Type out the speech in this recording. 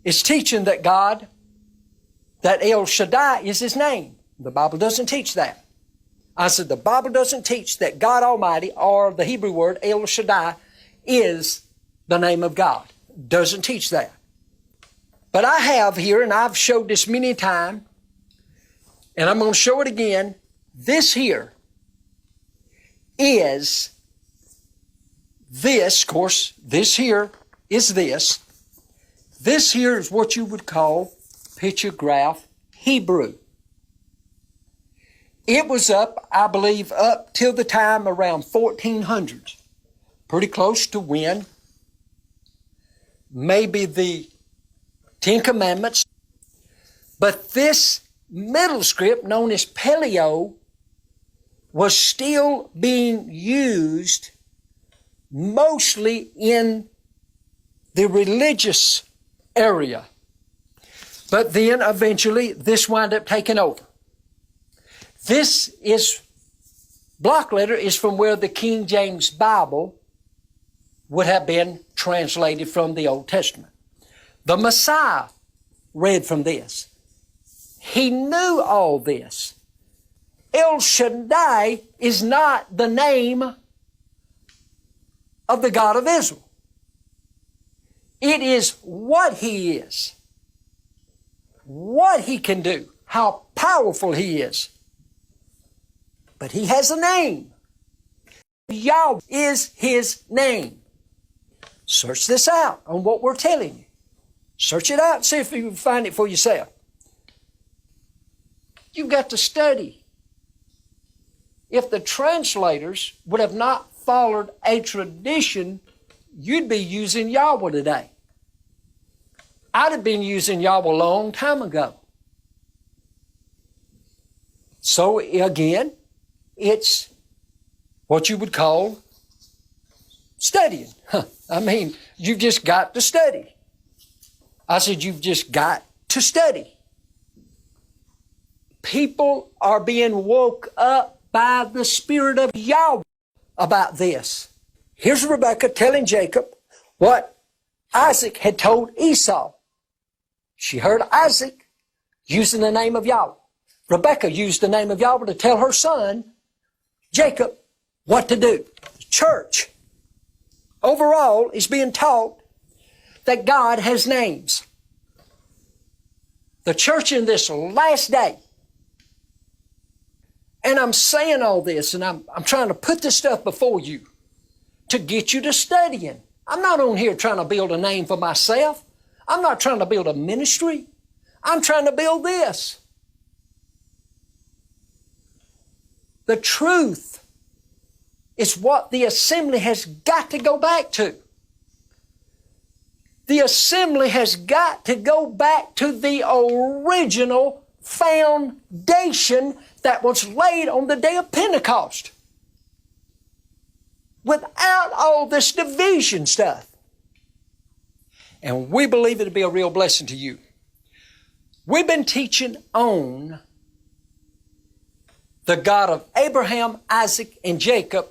is teaching that God, that El Shaddai is His name. The Bible doesn't teach that. I said the Bible doesn't teach that God Almighty, or the Hebrew word El Shaddai, is the name of God. Doesn't teach that. But I have here, and I've showed this many times, and I'm going to show it again. This here is this, of course, this here is this. This here is what you would call pictograph Hebrew. It was up, I believe, up till the time around 1400. Pretty close to when maybe the Ten Commandments. But this middle script, known as Paleo, was still being used mostly in the religious area. But then eventually this wound up taking over. This is, block letter is from where the King James Bible would have been translated from the Old Testament. The Messiah read from this. He knew all this. El Shaddai is not the name of the God of Israel. It is what He is, what He can do, how powerful He is. But He has a name. Yhwh is His name. Search this out on what we're telling you. Search it out and see if you can find it for yourself. You've got to study. If the translators would have not followed a tradition, you'd be using Yhwh today. I'd have been using Yhwh a long time ago. So again, it's what you would call studying. I mean, you've just got to study. I said, you've just got to study. People are being woke up by the Spirit of Yhwh about this. Here's Rebekah telling Jacob what Isaac had told Esau. She heard Isaac using the name of Yhwh. Rebekah used the name of Yhwh to tell her son, Jacob, what to do. Church, overall, is being taught that God has names. The church in this last day, and I'm saying all this, and I'm trying to put this stuff before you to get you to studying. I'm not on here trying to build a name for myself. I'm not trying to build a ministry. I'm trying to build this. The truth is what the assembly has got to go back to. The assembly has got to go back to the original foundation that was laid on the day of Pentecost. Without all this division stuff. And we believe it'll be a real blessing to you. We've been teaching on the God of Abraham, Isaac, and Jacob